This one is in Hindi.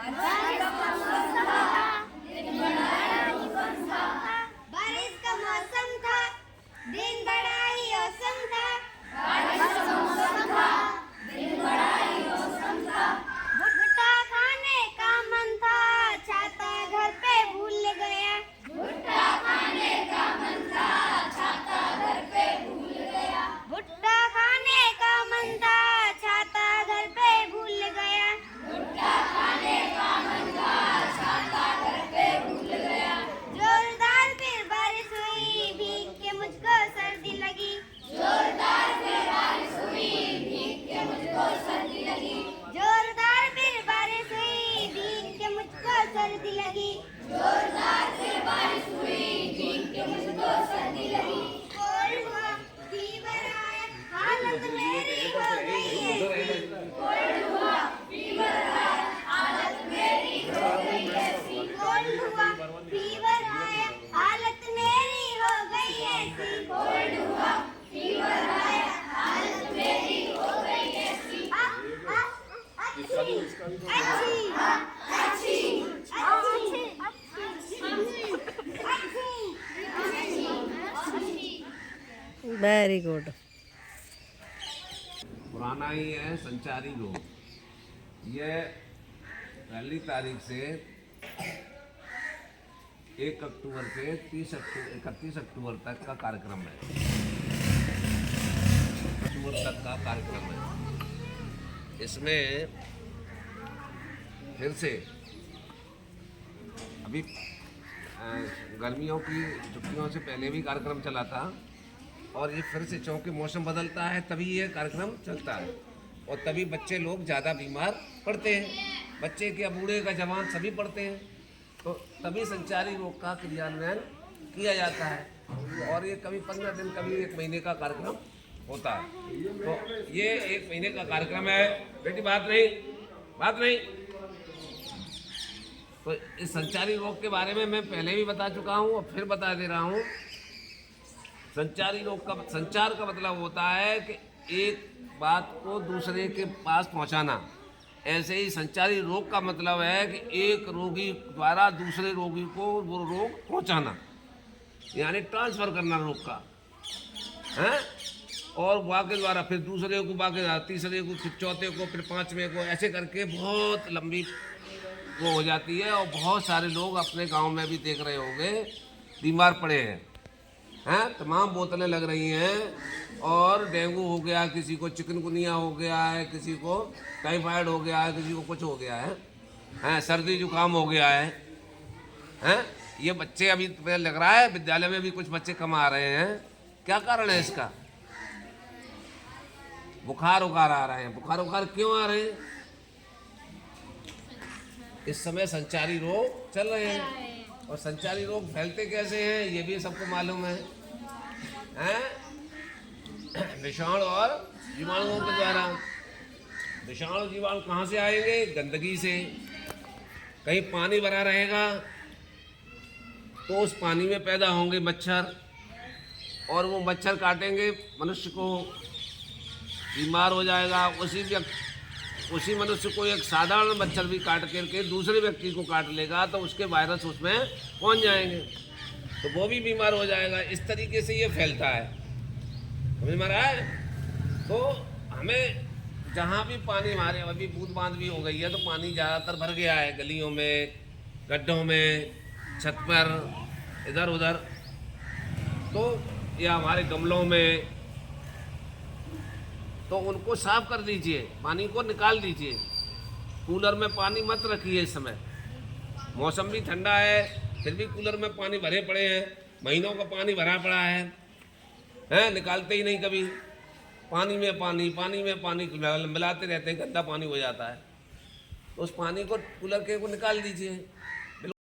बारिश का मौसम था, दिन बड़ा ही औसम था। भुट्टा खाने का मन था, छाता घर पे भूल गया। भुट्टा खाने का मन था, छाता घर पे भूल गया। भुट्टा खाने का मन था, छाता घर पे भूल गया। भुट्टा खाने का मन था, छाता घर पे भूल गया। जोरदार फिर बारिश हुई, भीग के मुझको सर्दी लगी। जोरदार फिर बारिश हुई, भीग के मुझको सर्दी लगी। जोरदार फिर बारिश हुई, भीग के मुझको सर्दी लगी। जोरदार फिर बारिश हुई, भीग के मुझको सर्दी लगी। कोल्ड हुआ, फीवर आया, हालत मेरी हो गई ऐसी। कोल्ड हुआ, फीवर आया, हालत मेरी हो गई ऐसी। कोल्ड हुआ, फीवर आया, हालत मेरी हो गई ऐसी। कोल्ड हुआ, फीवर आया, हालत मेरी हो गई ऐसी। अच्छी अच्छी अच्छी वेरी गुड। पुराना ही है संचारी रोग। ये 1 तारीख से 1 अक्टूबर से 31 अक्टूबर तक का कार्यक्रम है। अक्टूबर तक का कार्यक्रम है। इसमें फिर से अभी गर्मियों की छुट्टियों से पहले भी कार्यक्रम चला था और ये फिर से चूँकि मौसम बदलता है तभी ये कार्यक्रम चलता है और तभी बच्चे लोग ज़्यादा बीमार पड़ते हैं। बच्चे के बूढ़े का जवान सभी पड़ते हैं, तो तभी संचारी रोग का क्रियान्वयन किया जाता है। और ये कभी 15 दिन कभी 1 महीने का कार्यक्रम होता है। तो ये 1 महीने का कार्यक्रम है। बेटी बात नहीं। तो इस संचारी रोग के बारे में मैं पहले भी बता चुका हूँ और फिर बता दे रहा हूँ। संचारी रोग का संचार का मतलब होता है कि एक बात को दूसरे के पास पहुंचाना। ऐसे ही संचारी रोग का मतलब है कि एक रोगी द्वारा दूसरे रोगी को वो रोग पहुंचाना, यानी ट्रांसफर करना रोग का है। और वहाँ के द्वारा फिर दूसरे को, बाकी तीसरे को, फिर चौथे को, फिर 5वें को, ऐसे करके बहुत लंबी वो हो जाती है। और बहुत सारे लोग अपने गांव में भी देख रहे होंगे बीमार पड़े हैं। तमाम बोतलें लग रही हैं और डेंगू हो गया, किसी को चिकनगुनिया हो गया है, किसी को टाइफाइड हो गया है, किसी को कुछ हो गया है, सर्दी जुकाम हो गया है। ये बच्चे अभी लग रहा है विद्यालय में भी कुछ बच्चे कम आ रहे हैं। क्या कारण है इसका? बुखार उखार आ रहे हैं। बुखार उखार क्यों आ रहे हैं? इस समय संचारी रोग चल रहे हैं। और संचारी रोग फैलते कैसे हैं ये भी सबको मालूम है, विषाणु और जीवाणुओं के द्वारा। विषाणु जीवाणु कहाँ से आएंगे? गंदगी से। कहीं पानी भरा रहेगा तो उस पानी में पैदा होंगे मच्छर और वो मच्छर काटेंगे मनुष्य को, बीमार हो जाएगा। उसी मनुष्य को एक साधारण मच्छर भी काट करके दूसरे व्यक्ति को काट लेगा तो उसके वायरस उसमें पहुंच जाएंगे तो वो भी बीमार हो जाएगा। इस तरीके से ये फैलता है, समझ में आ रहा है? तो हमें जहाँ भी पानी, हमारे अभी बूंद बांध भी हो गई है तो पानी ज़्यादातर भर गया है गलियों में, गड्ढों में, छत पर, इधर उधर, तो या हमारे गमलों में, तो उनको साफ कर दीजिए, पानी को निकाल दीजिए। कूलर में पानी मत रखिए। इस समय मौसम भी ठंडा है फिर भी कूलर में पानी भरे पड़े हैं, महीनों का पानी भरा पड़ा है, निकालते ही नहीं कभी। पानी में पानी मिलाते रहते हैं, गंदा पानी हो जाता है। तो उस पानी को कूलर के को निकाल दीजिए।